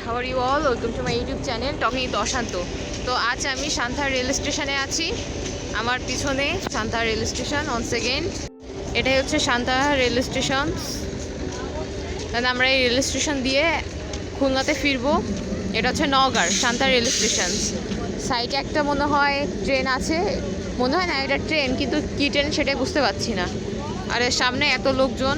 how are you all? Welcome to my YouTube channel Talking with Ashanto. তো আজ আমি Santahar rail স্টেশনে আছি। আমার পিছনে Santahar rail station on second. এটাই হচ্ছে সান্তাহার রেল স্টেশন। আমরা এই রেল স্টেশন দিয়ে খুলনাতে ফিরবো। এটা হচ্ছে নওগাঁর সান্তাহার রেল স্টেশন। সাইডে একটা মনে হয় ট্রেন আছে, মনে হয় না এটা ট্রেন, কিন্তু কী ট্রেন সেটাই বুঝতে পারছি না। আর এর সামনে এত লোকজন,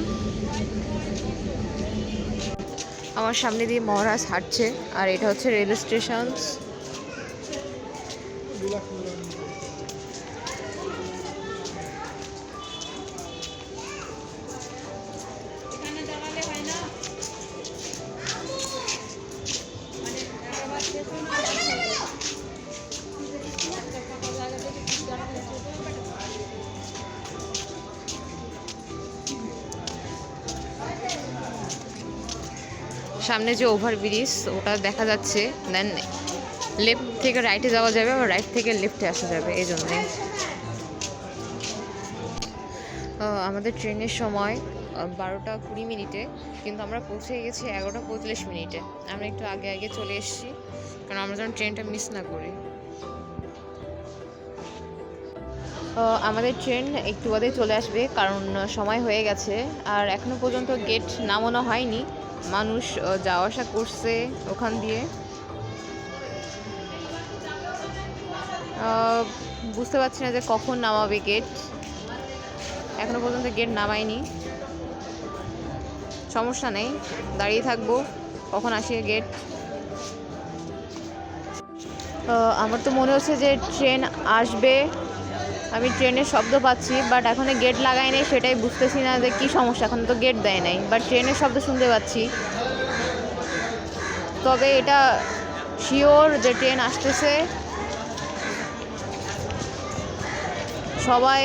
আমার সামনে দিয়ে মহারাজ হাঁটছে। আর এটা হচ্ছে রেল স্টেশন। সামনে যে ওভারব্রিজ ওটা দেখা যাচ্ছে, দেন লেফট থেকে রাইটে যাওয়া যাবে, আবার রাইট থেকে লেফটে আসা যাবে। এই জন্যে আমাদের ট্রেনের সময় 12টা 20 মিনিটে, কিন্তু আমরা পৌঁছে গেছি 11টা 45 মিনিটে। আমরা একটু আগে আগে চলে এসেছি, কারণ আমরা যেন ট্রেনটা মিস না করি। আমাদের ট্রেন একটু বাদে চলে আসবে, কারণ সময় হয়ে গেছে। আর এখনও পর্যন্ত গেট নামানো হয়নি, মানুষ যাওয়া আসা করছে ওখান দিয়ে। বুঝতে পারছি না যে কখন নামাবে গেট, এখনো পর্যন্ত গেট নামায়নি। সমস্যা নেই, দাঁড়িয়ে থাকবো কখন আসে গেট। আমার তো মনে হচ্ছে যে ট্রেন আসবে, আমি ট্রেনের শব্দ পাচ্ছি, বাট এখনো গেট লাগাই নাই, সেটাই বুঝতেছি না যে কী সমস্যা। এখন তো গেট দেয় নাই, বাট ট্রেনের শব্দ শুনতে পাচ্ছি। তবে এটা শিওর যে ট্রেন আসতেছে। সবাই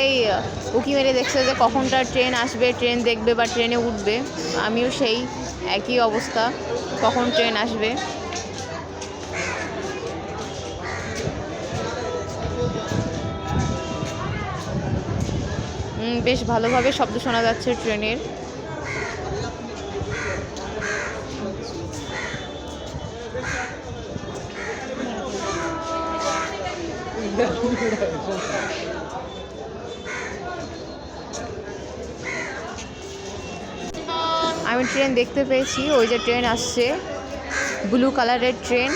উকি মেরে দেখছে যে কখনটা ট্রেন আসবে, ট্রেন দেখবে বা ট্রেনে উঠবে। আমিও সেই একই অবস্থা, কখন ট্রেন আসবে। বেশ ভালোভাবে শব্দ শোনা যাচ্ছে ট্রেনের। আমি ট্রেন দেখতে পেয়েছি, ওই যে ট্রেন আসছে, ব্লু কালারের train,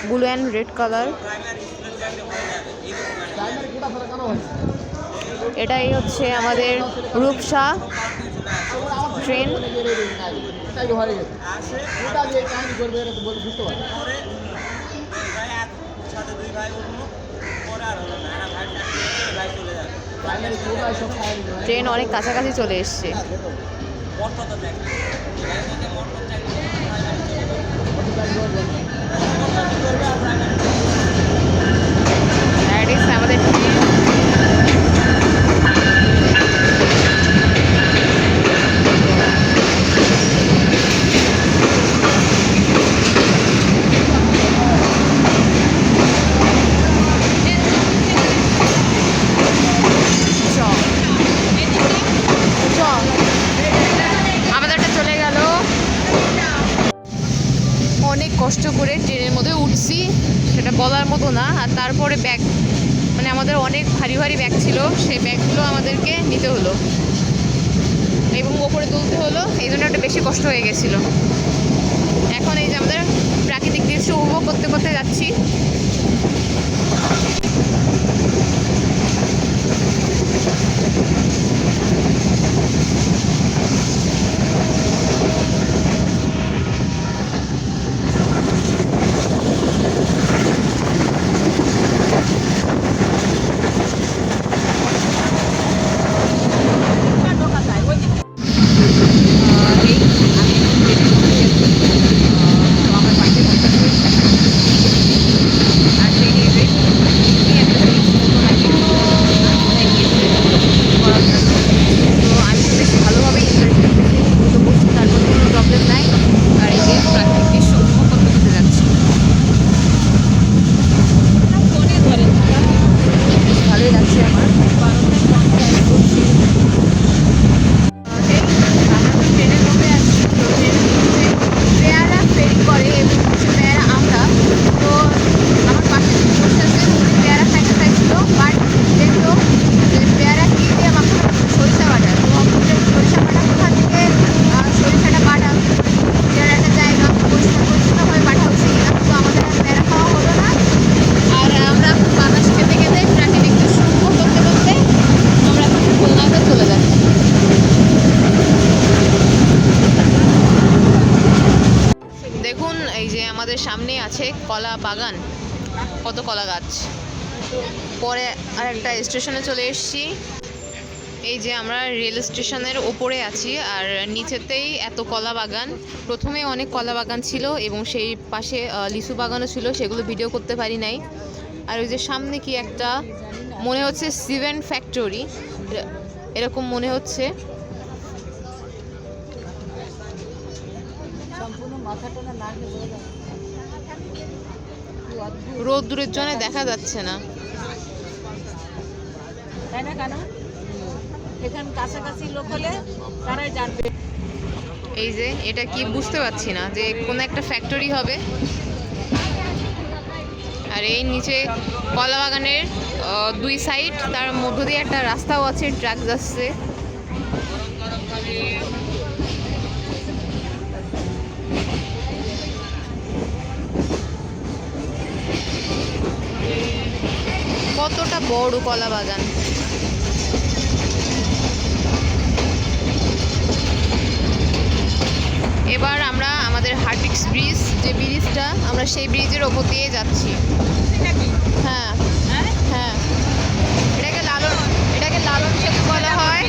blue and red colour. এটাই হচ্ছে আমাদের রূপসা ট্রেন। ট্রেন অনেক কাছাকাছি চলে এসছে। আমাদের কষ্ট করে ট্রেনের মধ্যে উঠছি, সেটা বলার মতো না। আর তারপরে ব্যাগ, মানে আমাদের অনেক ভারী ভারী ব্যাগ ছিল, সেই ব্যাগগুলো আমাদেরকে নিতে হলো এবং ওপরে তুলতে হলো, এই জন্য একটা বেশি কষ্ট হয়ে গেছিলো। এখন এই যে আমাদের প্রাকৃতিক দৃশ্য উপভোগ করতে করতে যাচ্ছি। আর যে আমাদের সামনে আছে কলা বাগান, কত কলা গাছ। পরে আরেকটা স্টেশনে চলে এসেছি। এই যে আমরা রেল স্টেশনের ওপরে আছি আর নিচেতেই এত কলা বাগান। প্রথমে অনেক কলা বাগান ছিল এবং সেই পাশে লিচু বাগানও ছিল, সেগুলো ভিডিও করতে পারি নাই। আর ওই যে সামনে কি একটা মনে হচ্ছে সিমেন্ট ফ্যাক্টরি, এরকম মনে হচ্ছে। রোদ্দুরের জন্য দেখা যাচ্ছে না। তাই না কেন? এখানে কাছাকাছি লোক হলে তারাই জানবে। এই যে এটা কি বুঝতে পারছি না, যে কোনো একটা ফ্যাক্টরি হবে। আর এই নিচে কলা বাগানের দুই সাইড, তার মধ্য দিয়ে একটা রাস্তাও আছে, ট্রাক যাচ্ছে। কতটা বড় কলা বাগান। এবার আমরা আমাদের হার্ডিক্স ব্রিজ, যে ব্রিজটা, আমরা সেই ব্রিজের ওপর দিয়ে যাচ্ছি। হ্যাঁ হ্যাঁ, এটাকে লালন সেতু বলা হয়।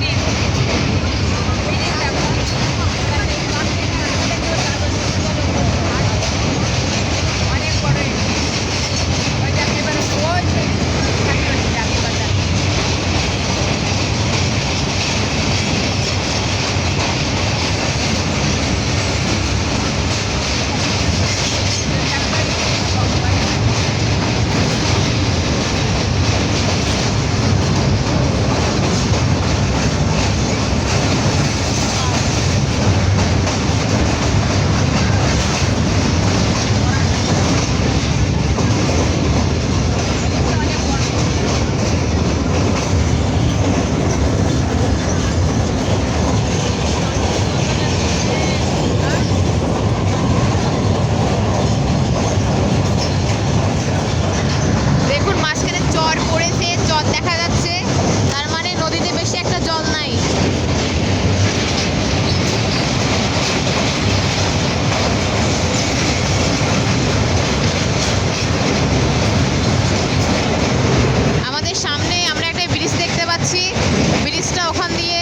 ব্রিজটা ওখান দিয়ে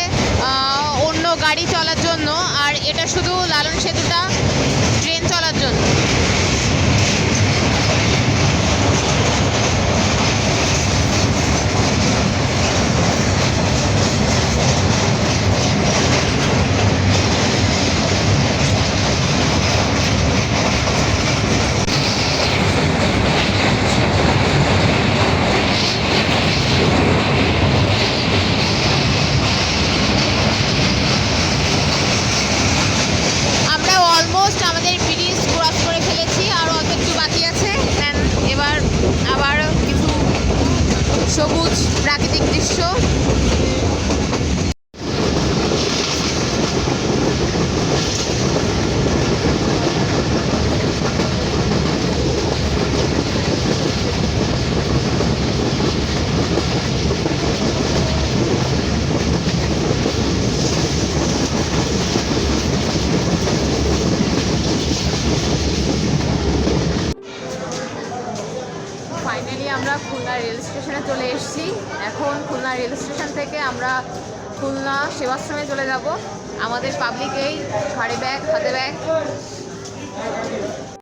অন্য গাড়ি চলার জন্য, আর এটা শুধু লালন সেতুটা ট্রেন চলার জন্য। সবুজ প্রাকৃতিক দৃশ্য। ফাইনালি আমরা খুলনা রেল স্টেশনে চলে এসেছি। এখন খুলনা রেল স্টেশন থেকে আমরা খুলনা সেবাশ্রমে চলে যাব। আমাদের পাবলিক এই ঘাড়ে ব্যাগ, হাতে ব্যাগ।